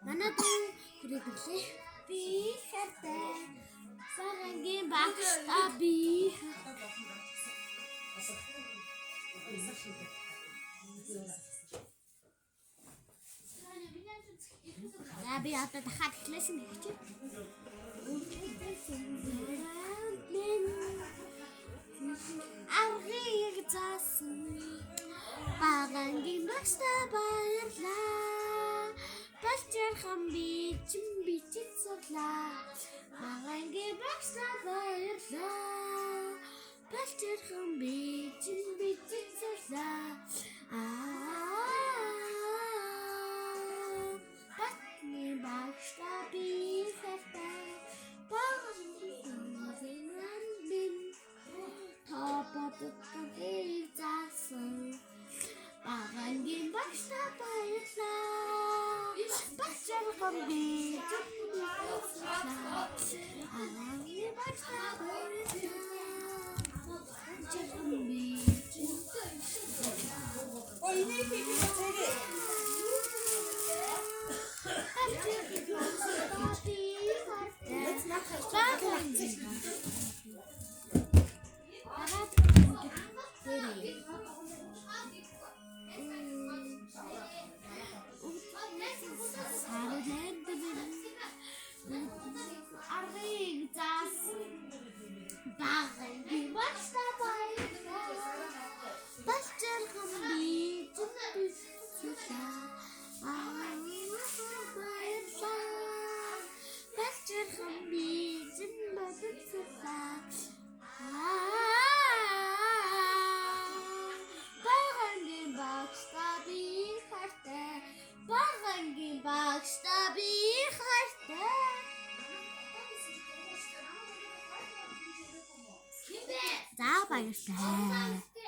Манай дүү хүрээглээ. Би хайртай. Сарангийн багштай би. Яа би одоо дахиад эхлэсэн гэж чинь. Аргыг заасан. Багангийн багштай баярлаа. Балчирхан би чин бичиж сурлаа. Багангийн багштай баярлаа. Балчирхан би чин бичиж сурлаа. Багангийн багштай би хайртай. Багангийн бин топотыг заасан. Багангийн багштай баярлаа. Балчирхан би чин бичиж сурлаа. Багангийн багштай баярлаа. Балчирхан би чин бичиж сурлаа. Багангийн багштай баярлаа. Балчирхан би чин бичиж сурлаа. Балчирхан би чин бичиж сурлаа. Багангийн багштай би хайртай. Багангийн багштай би хайртай. За баярлалаа.